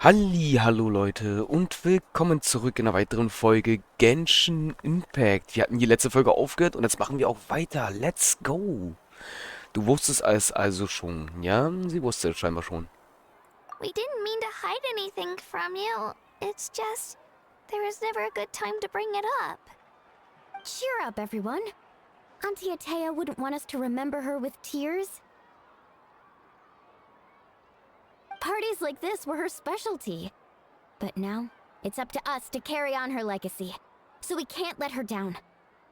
Hallo Leute und willkommen zurück in einer weiteren Folge Genshin Impact. Wir hatten die letzte Folge aufgehört und jetzt machen wir auch weiter. Let's go! Du wusstest es also schon, ja? Sie wusste es scheinbar schon. We didn't mean to hide anything from you. It's just, there is never a good time to bring it up. Cheer up, everyone. Auntie Atea wouldn't want us to remember her with tears. Parties like this were her specialty. But now, it's up to us to carry on her legacy. So we can't let her down.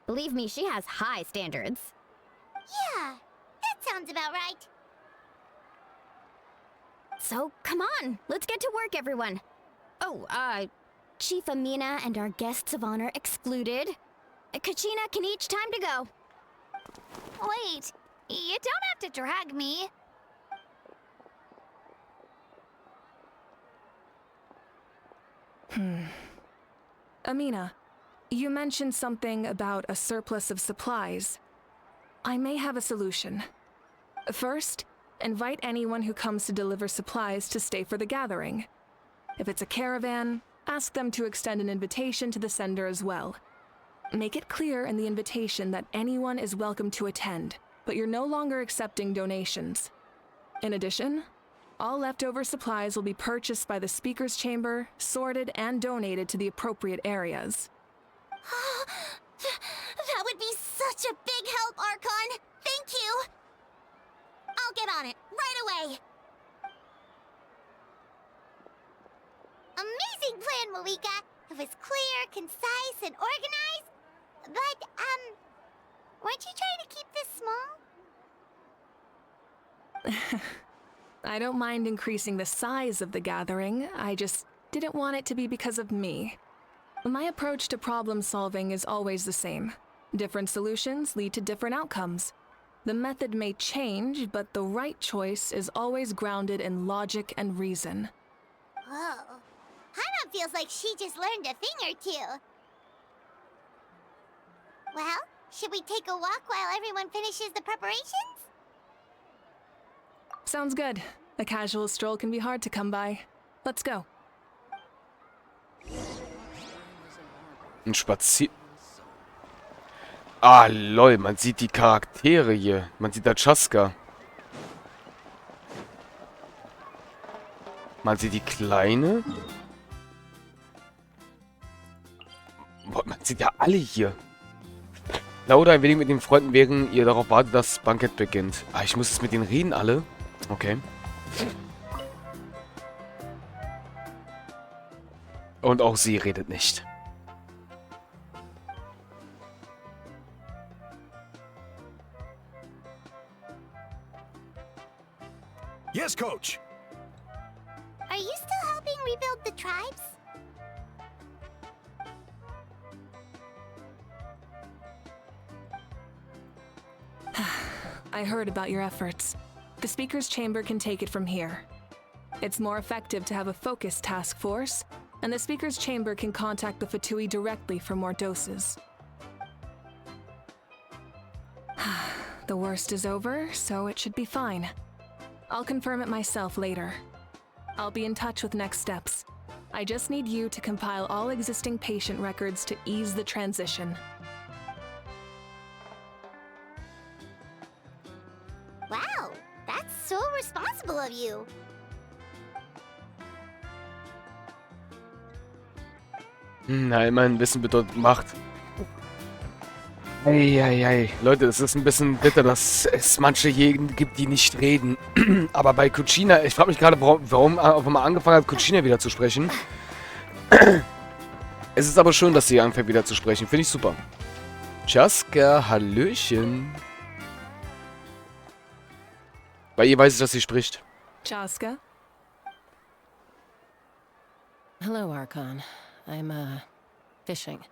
Believe me, she has high standards. Yeah, that sounds about right. So, come on, let's get to work, everyone. Oh, Chief Amina and our guests of honor excluded. Kachina can each time to go. Wait, you don't have to drag me. Amina, you mentioned something about a surplus of supplies. I may have a solution. First, invite anyone who comes to deliver supplies to stay for the gathering. If it's a caravan, ask them to extend an invitation to the sender as well. Make it clear in the invitation that anyone is welcome to attend, but you're no longer accepting donations. In addition, all leftover supplies will be purchased by the speaker's chamber, sorted, and donated to the appropriate areas. That would be such a big help, Archon. Thank you. I'll get on it right away. Amazing plan, Malika. It was clear, concise, and organized. But, weren't you trying to keep this small? I don't mind increasing the size of the gathering, I just didn't want it to be because of me. My approach to problem solving is always the same. Different solutions lead to different outcomes. The method may change, but the right choice is always grounded in logic and reason. Whoa. Hana feels like she just learned a thing or two. Well, should we take a walk while everyone finishes the preparations? Sounds good. A casual stroll can be hard to come by. Let's go. Ein Spazier... Ah, lol, man sieht die Charaktere hier. Man sieht da Chaska. Man sieht die Kleine. Boah, man sieht ja alle hier. Lauda ein wenig mit den Freunden, während ihr darauf wartet, dass das Bankett beginnt. Ah, ich muss jetzt mit denen reden, alle. Okay. Und auch sie redet nicht. Yes, Coach. Are you still helping rebuild the tribes? I heard about your efforts. The speaker's chamber can take it from here. It's more effective to have a focused task force, and the speaker's chamber can contact the Fatui directly for more doses. The worst is over, so it should be fine. I'll confirm it myself later. I'll be in touch with next steps. I just need you to compile all existing patient records to ease the transition. Wow, that's so responsible of you. Na, immerhin Wissen bedeutet Macht. Eieiei. Leute, es ist ein bisschen bitter, dass es manche Jäger gibt, die nicht reden. Aber bei Kuchina, ich frage mich gerade, warum auf einmal angefangen hat, Kuchina wieder zu sprechen. Es ist aber schön, dass sie anfängt wieder zu sprechen. Finde ich super. Chaska, Hallöchen. Bei ihr weiß ich, dass sie spricht. Chaska? Hello, Archon. I'm, fishing.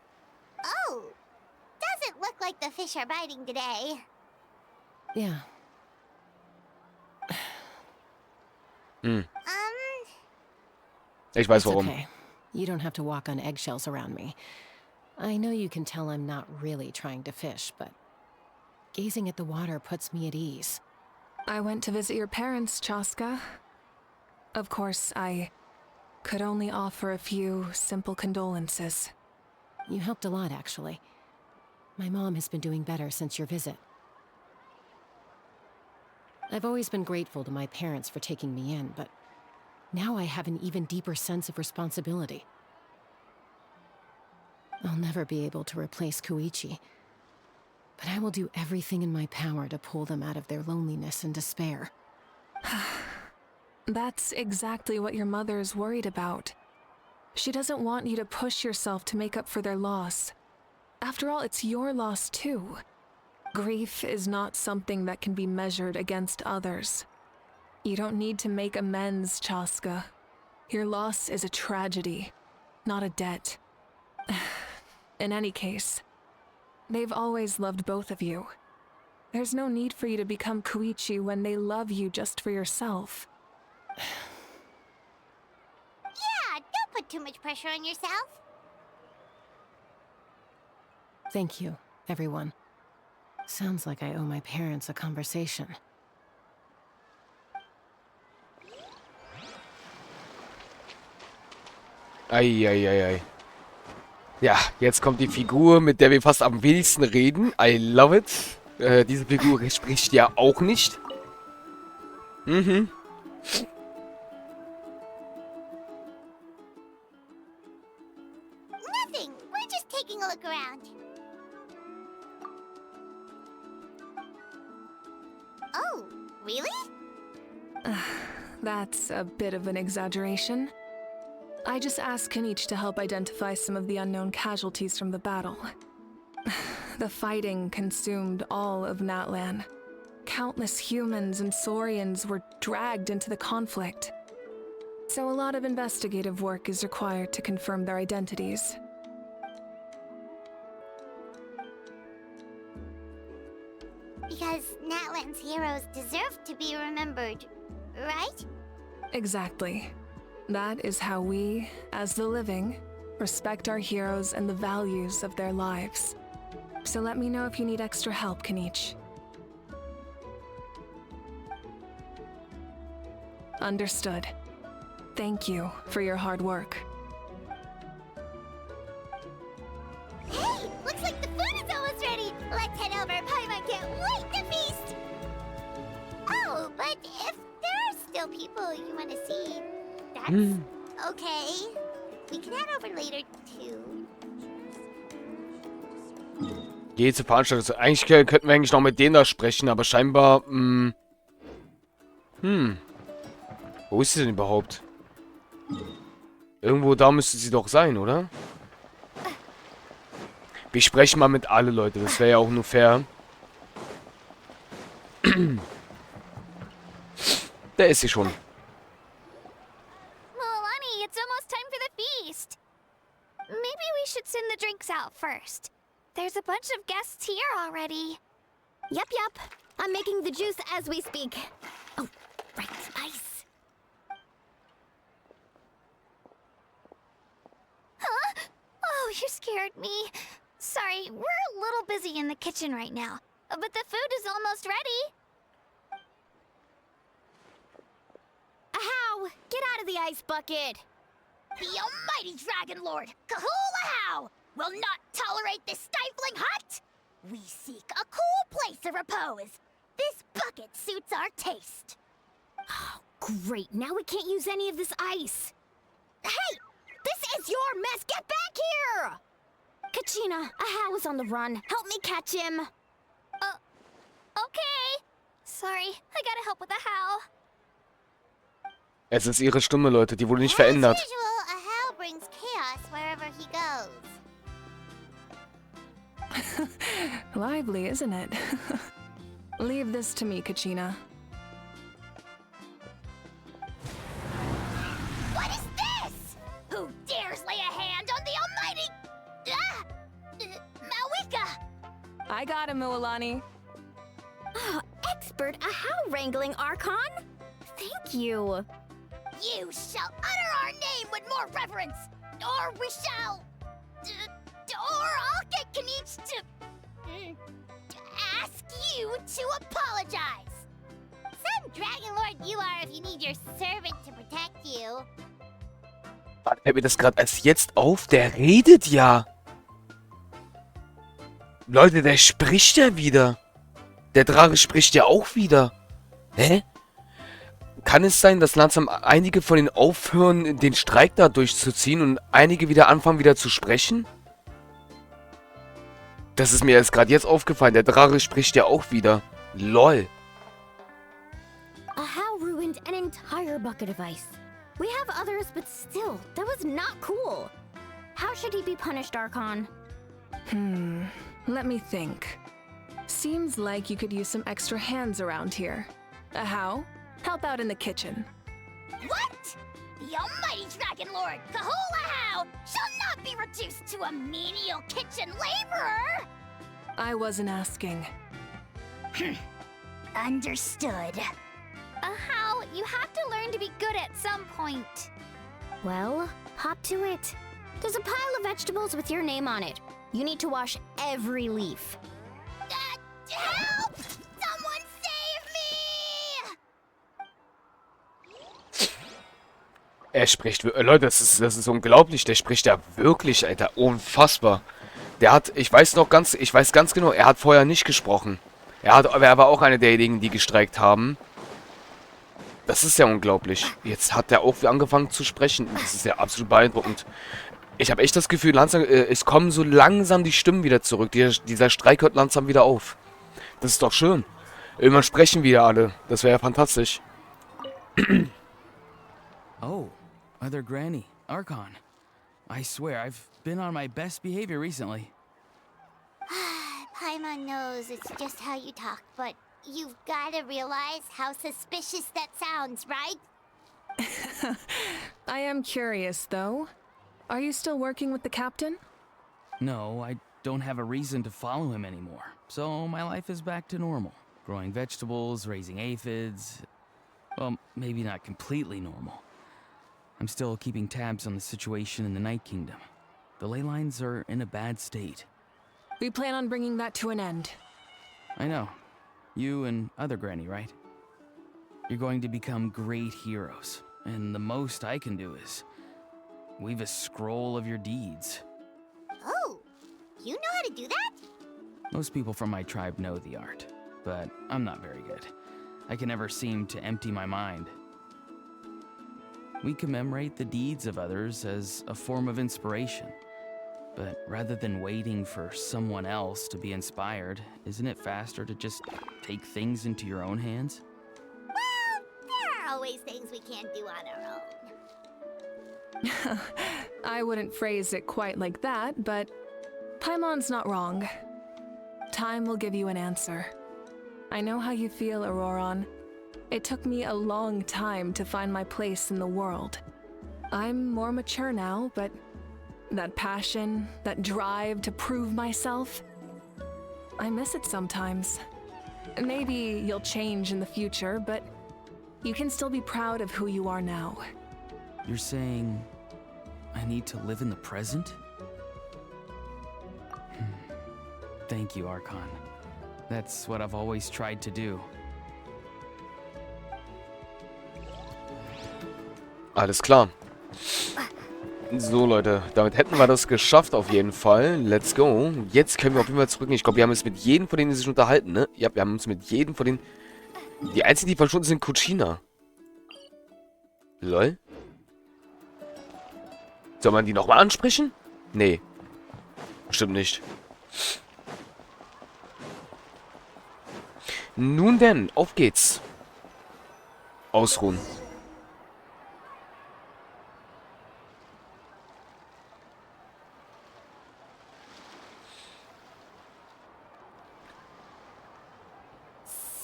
Oh, doesn't look like the fish are biting today. Yeah. Ich weiß It's warum. okay. You don't have to walk on eggshells around me. I know you can tell I'm not really trying to fish, but gazing at the water puts me at ease. I went to visit your parents, Chaska. Of course, I could only offer a few simple condolences. You helped a lot, actually. My mom has been doing better since your visit. I've always been grateful to my parents for taking me in, but now I have an even deeper sense of responsibility. I'll never be able to replace Koichi, but I will do everything in my power to pull them out of their loneliness and despair. That's exactly what your mother is worried about. She doesn't want you to push yourself to make up for their loss. After all, it's your loss too. Grief is not something that can be measured against others. You don't need to make amends, Chaska. Your loss is a tragedy, not a debt. In any case, they've always loved both of you. There's no need for you to become Koichi when they love you just for yourself. Yeah, don't put too much pressure on yourself. Thank you, everyone. Sounds like I owe my parents a conversation. Eieiei. Ja, jetzt kommt die Figur, mit der wir fast am wenigsten reden. I love it. Diese Figur spricht ja auch nicht. Mhm. Nothing. We're just taking a look around. Oh, really? That's a bit of an exaggeration. I just asked Kenichi to help identify some of the unknown casualties from the battle. The fighting consumed all of Natlan. Countless humans and Saurians were dragged into the conflict. So a lot of investigative work is required to confirm their identities. Because Natlan's heroes deserve to be remembered, right? Exactly. That is how we, as the living, respect our heroes and the values of their lives. So let me know if you need extra help, Kenichi. Understood. Thank you for your hard work. Hey, looks like the food is almost ready. Let's head over. Paimon can't wait to feast. Oh, but if there are still people you want to see, that's okay. We can head over later too. Geh zur Veranstaltung. Eigentlich könnten wir eigentlich noch mit denen da sprechen, aber scheinbar, Wo ist sie denn überhaupt? Irgendwo da müsste sie doch sein, oder? Wir sprechen mal mit alle Leute, das wäre ja auch nur fair. Da ist sie schon. Milani, it's almost time for the feast. Maybe we should send the drinks out first. There's a bunch of guests here already. Yep. I'm making the juice as we speak. Oh, right, ice. Huh? Oh, you scared me. Sorry, we're a little busy in the kitchen right now. But the food is almost ready. Ahow! Get out of the ice bucket! The almighty Dragon Lord, Kahula How, will not tolerate this stifling hut. We seek a cool place of repose. This bucket suits our taste. Oh, great. Now we can't use any of this ice. Hey! This is your mess! Get back here! Kachina, Ahow is on the run. Help me catch him. Okay. Sorry, I gotta help with Ahow. Es ist ihre Stimme, Leute, die wurde nicht As verändert. usual, Ahau brings chaos wherever he goes. Lively, isn't it? Leave this to me, Kachina. What is this? Who dares lay a hand on the almighty... Mawika! I got him, Mualani. Oh, expert Ahow wrangling, Archon. Thank you. You shall utter our name with more reverence, or we shall... or I'll get Kenichi to ask you to apologize. Some Dragon Lord you are if you need your servant to protect you. Fällt mir das gerade erst jetzt auf? Der redet ja. Leute, der spricht ja wieder. Der Drache spricht ja auch wieder. Hä? Kann es sein, dass langsam einige von denen aufhören, den Streik da durchzuziehen und einige wieder anfangen, wieder zu sprechen? Das ist mir erst gerade jetzt aufgefallen. Der Drache spricht ja auch wieder. LOL. A how ruined an entire bucket of ice. We have others, but still, that was not cool. How should he be punished, Archon? Let me think. Seems like you could use some extra hands around here. How? Help out in the kitchen. What? The almighty Dragon Lord, Kahula How, shall not be reduced to a menial kitchen laborer! I wasn't asking. Understood. How? You have to learn to be good at some point. Well, hop to it. There's a pile of vegetables with your name on it. You need to wash every leaf. Help! Someone save me! Er spricht... Leute, das ist unglaublich. Der spricht ja wirklich, Alter. Unfassbar. Der hat... Ich weiß ganz genau, er hat vorher nicht gesprochen. Er war auch einer derjenigen, die gestreikt haben. Das ist ja unglaublich. Jetzt hat er auch angefangen zu sprechen. Das ist ja absolut beeindruckend. Ich habe echt das Gefühl, langsam, es kommen so langsam die Stimmen wieder zurück. Dieser Streik hört langsam wieder auf. Das ist doch schön. Irgendwann sprechen wieder alle. Das wäre ja fantastisch. Oh, Mother Granny, Archon. I swear, I've been on my best behavior recently. Paimon knows it's just how you talk, but you've gotta realize how suspicious that sounds, right? I am curious, though. Are you still working with the captain? No, I don't have a reason to follow him anymore. So my life is back to normal. Growing vegetables, raising aphids. Well, maybe not completely normal. I'm still keeping tabs on the situation in the Night Kingdom. The ley lines are in a bad state. We plan on bringing that to an end. I know. You and other Granny, right? You're going to become great heroes. And the most I can do is weave a scroll of your deeds. Oh, you know how to do that? Most people from my tribe know the art, but I'm not very good. I can never seem to empty my mind. We commemorate the deeds of others as a form of inspiration. But rather than waiting for someone else to be inspired, isn't it faster to just take things into your own hands? Well, there are always things we can't do on our own. I wouldn't phrase it quite like that, but Paimon's not wrong. Time will give you an answer. I know how you feel, Auroron. It took me a long time to find my place in the world. I'm more mature now, but that passion, that drive to prove myself, I miss it sometimes. Maybe you'll change in the future, but you can still be proud of who you are now. You're saying I need to live in the present? Thank you, Archon. That's what I've always tried to do. Alles klar. So, Leute, damit hätten wir das geschafft auf jeden Fall. Let's go. Jetzt können wir auf jeden Fall zurück. Ich glaube, wir haben uns mit jedem von denen sich unterhalten, ne? Ja, wir haben uns mit jedem von denen... Die einzigen, die verschwunden sind, Kuchina. Lol. Soll man die nochmal ansprechen? Nee. Stimmt nicht. Nun denn, auf geht's. Ausruhen.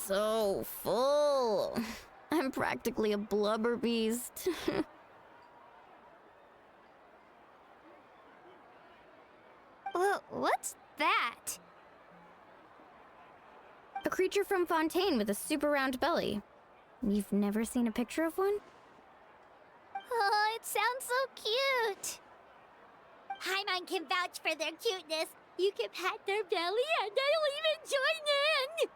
So full. I'm practically a blubber beast. Well, what's that? A creature from Fontaine with a super round belly. You've never seen a picture of one? Oh, it sounds so cute. Paimon can vouch for their cuteness. You can pat their belly and I'll even join in.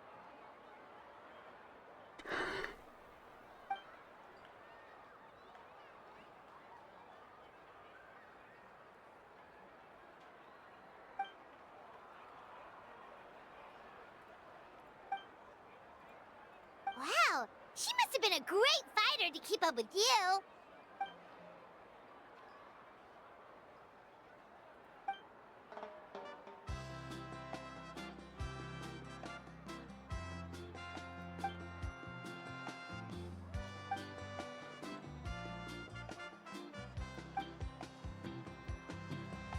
She must have been a great fighter to keep up with you.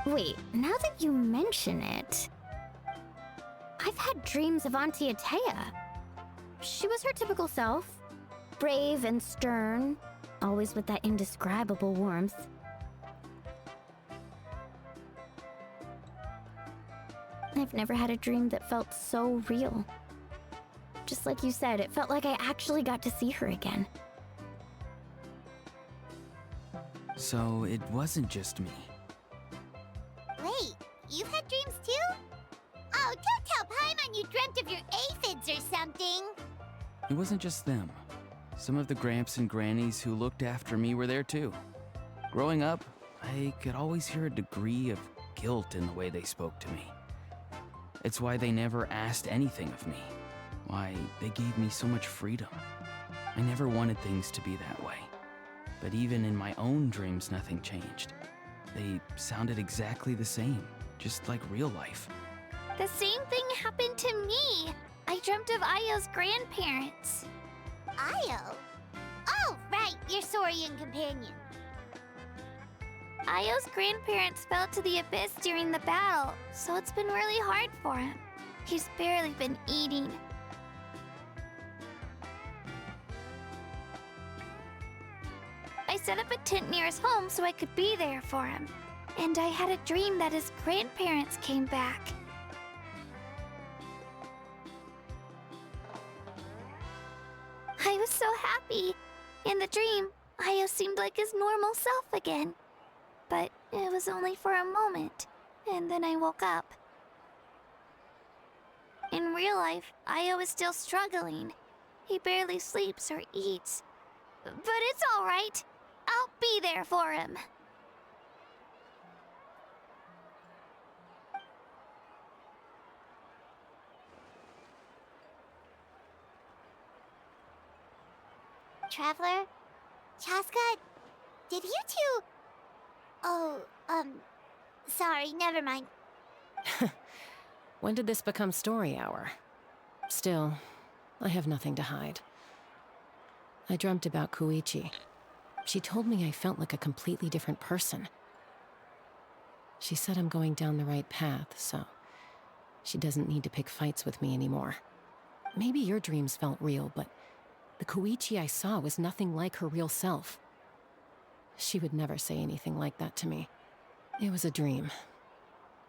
Wait, now that you mention it, I've had dreams of Auntie Atea. She was her typical self, brave and stern, always with that indescribable warmth. I've never had a dream that felt so real. Just like you said, it felt like I actually got to see her again. So it wasn't just me. Wait, you've had dreams too? Oh, don't tell Paimon you dreamt of your aphids or something. It wasn't just them. Some of the Gramps and Grannies who looked after me were there too. Growing up, I could always hear a degree of guilt in the way they spoke to me. It's why they never asked anything of me. Why they gave me so much freedom. I never wanted things to be that way. But even in my own dreams, nothing changed. They sounded exactly the same, just like real life. The same thing happened to me. I dreamt of Ayo's grandparents. Io? Oh, right, your Saurian companion. Ayo's grandparents fell to the abyss during the battle, so it's been really hard for him. He's barely been eating. I set up a tent near his home so I could be there for him. And I had a dream that his grandparents came back. I was so happy. In the dream, Ayo seemed like his normal self again. But it was only for a moment, and then I woke up. In real life, Ayo is still struggling. He barely sleeps or eats. But it's all right. I'll be there for him. Traveler? Chaska? Did you two... Oh, sorry, never mind. When did this become story hour? Still, I have nothing to hide. I dreamt about Koichi. She told me I felt like a completely different person. She said I'm going down the right path, so she doesn't need to pick fights with me anymore. Maybe your dreams felt real, but the Koichi I saw was nothing like her real self. She would never say anything like that to me. It was a dream.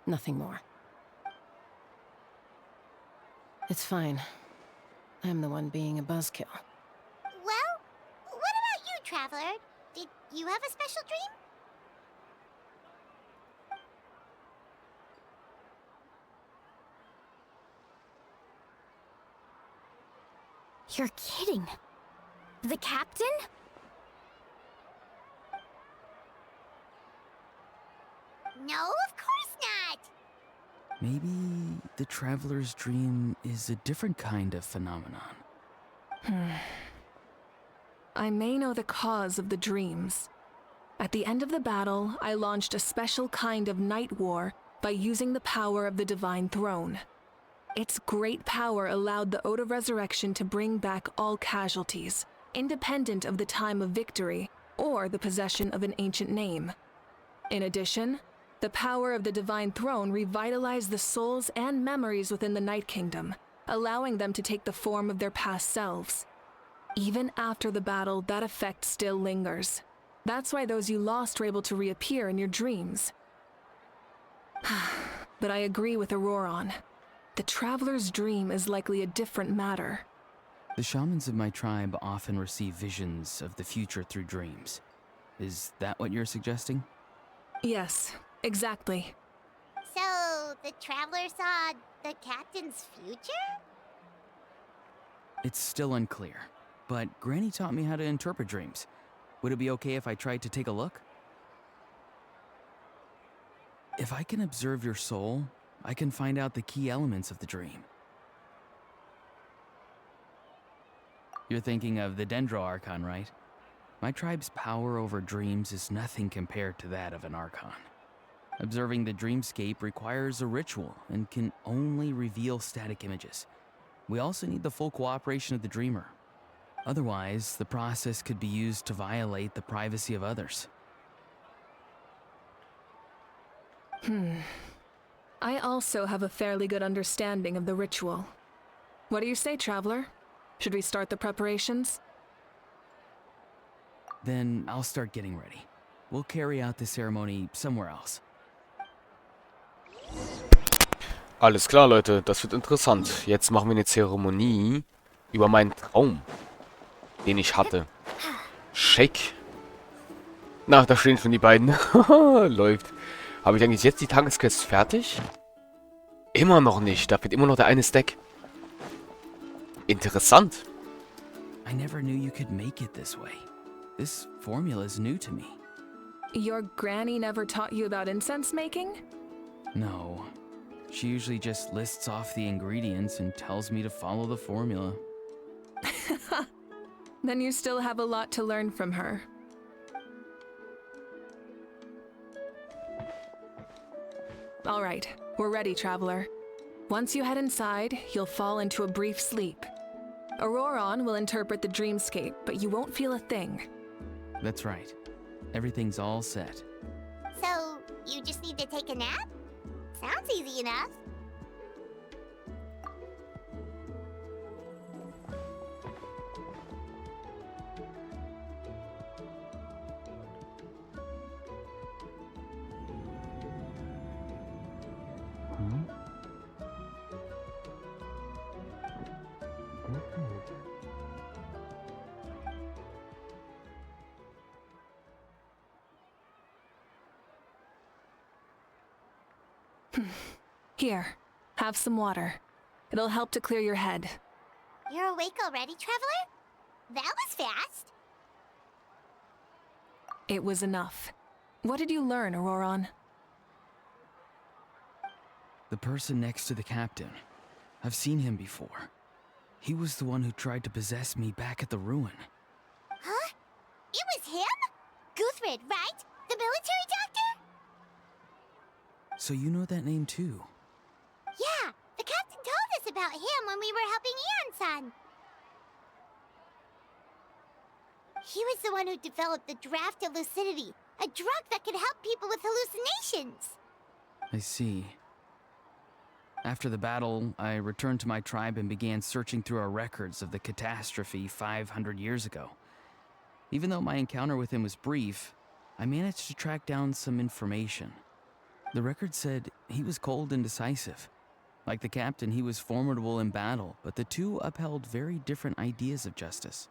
Nothing more. It's fine. I'm the one being a buzzkill. Well, what about you, Traveler? Did you have a special dream? You're kidding. The captain? No, of course not. Maybe the traveler's dream is a different kind of phenomenon. I may know the cause of the dreams. At the end of the battle, I launched a special kind of night war by using the power of the Divine Throne. Its great power allowed the Ode of Resurrection to bring back all casualties, independent of the time of victory or the possession of an ancient name. In addition, the power of the Divine Throne revitalized the souls and memories within the Night Kingdom, allowing them to take the form of their past selves. Even after the battle, that effect still lingers. That's why those you lost were able to reappear in your dreams. But I agree with Auroron. The Traveler's dream is likely a different matter. The shamans of my tribe often receive visions of the future through dreams. Is that what you're suggesting? Yes, exactly. So, the Traveler saw the captain's future? It's still unclear, but Granny taught me how to interpret dreams. Would it be okay if I tried to take a look? If I can observe your soul, I can find out the key elements of the dream. You're thinking of the Dendro Archon, right? My tribe's power over dreams is nothing compared to that of an Archon. Observing the dreamscape requires a ritual and can only reveal static images. We also need the full cooperation of the dreamer. Otherwise, the process could be used to violate the privacy of others. I also have a fairly good understanding of the ritual. What do you say, Traveler? Should we start the preparations? Then I'll start getting ready. We'll carry out the ceremony somewhere else. Alles klar, Leute, das wird interessant. Jetzt machen wir eine Zeremonie über meinen Traum, den ich hatte. Schick. Na, da stehen schon die beiden. Läuft. Habe ich eigentlich jetzt die Tagesquest fertig? Immer noch nicht. Da fehlt immer noch der eine Stack. Interessant. I never knew you could make it this way. This formula is new to me. Your granny never taught you about incense making? No. She usually just lists off the ingredients and tells me to follow the formula. Then you still have a lot to learn from her. All right, we're ready, Traveler. Once you head inside, you'll fall into a brief sleep. Auroron will interpret the dreamscape, but you won't feel a thing. That's right. Everything's all set. So, you just need to take a nap? Sounds easy enough. Here, have some water. It'll help to clear your head. You're awake already, Traveler? That was fast. It was enough. What did you learn, Auroron? The person next to the captain. I've seen him before. He was the one who tried to possess me back at the ruin. Huh? It was him? Guthred, right? The military doctor? So you know that name too? Yeah, the captain told us about him when we were helping Eon-san. He was the one who developed the draft of lucidity, a drug that could help people with hallucinations. I see. After the battle, I returned to my tribe and began searching through our records of the catastrophe 500 years ago. Even though my encounter with him was brief, I managed to track down some information. The record said he was cold and decisive. Like the captain, he was formidable in battle, but the two upheld very different ideas of justice.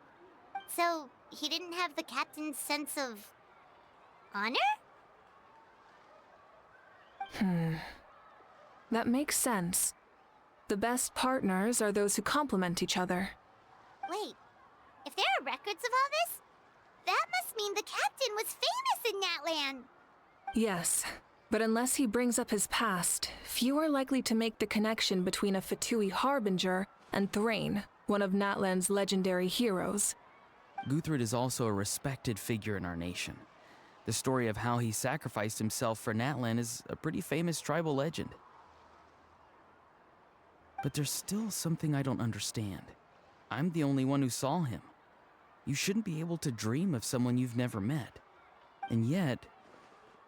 So, he didn't have the captain's sense of honor? That makes sense. The best partners are those who complement each other. Wait, if there are records of all this, that must mean the captain was famous in that land. Yes, but unless he brings up his past, few are likely to make the connection between a Fatui harbinger and Thrain, one of Natlan's legendary heroes. Guthred is also a respected figure in our nation. The story of how he sacrificed himself for Natlan is a pretty famous tribal legend. But there's still something I don't understand. I'm the only one who saw him. You shouldn't be able to dream of someone you've never met. And yet,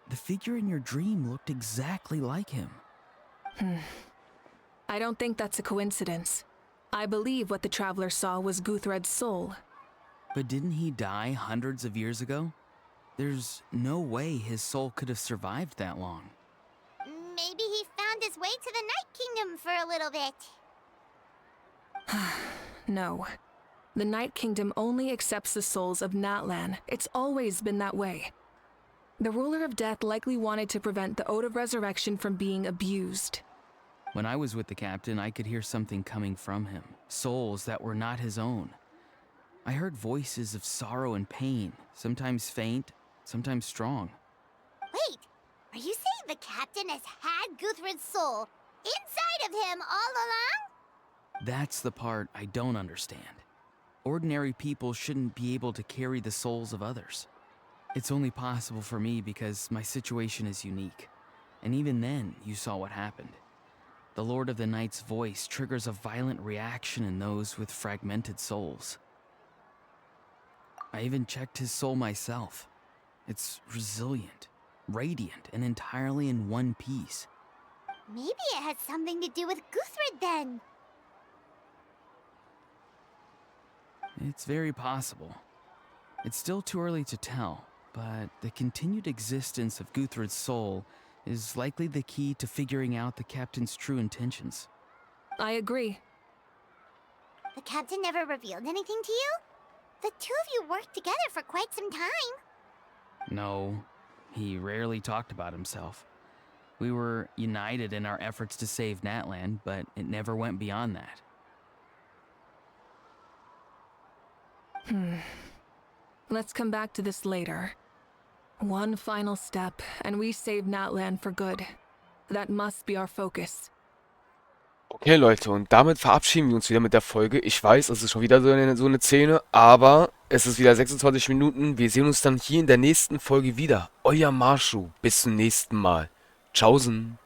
the figure in your dream looked exactly like him. I don't think that's a coincidence. I believe what the Traveler saw was Guthred's soul. But didn't he die hundreds of years ago? There's no way his soul could have survived that long. Maybe he found his way to the Night Kingdom for a little bit. No. The Night Kingdom only accepts the souls of Natlan. It's always been that way. The Ruler of Death likely wanted to prevent the Ode of Resurrection from being abused. When I was with the captain, I could hear something coming from him. Souls that were not his own. I heard voices of sorrow and pain, sometimes faint, sometimes strong. Wait, are you saying the captain has had Guthred's soul inside of him all along? That's the part I don't understand. Ordinary people shouldn't be able to carry the souls of others. It's only possible for me because my situation is unique. And even then, you saw what happened. The Lord of the Night's voice triggers a violent reaction in those with fragmented souls. I even checked his soul myself. It's resilient, radiant, and entirely in one piece. Maybe it has something to do with Guthrid then. It's very possible. It's still too early to tell, but the continued existence of Guthrid's soul is likely the key to figuring out the captain's true intentions. I agree. The captain never revealed anything to you? The two of you worked together for quite some time. No, he rarely talked about himself. We were united in our efforts to save Natlan, but it never went beyond that. Let's come back to this later. One final step, and we save Natlan for good. That must be our focus. Okay, Leute, und damit verabschieden wir uns wieder mit der Folge. Ich weiß, es ist schon wieder so eine Szene, aber es ist wieder 26 Minuten. Wir sehen uns dann hier in der nächsten Folge wieder. Euer Masho. Bis zum nächsten Mal. Tschaußen.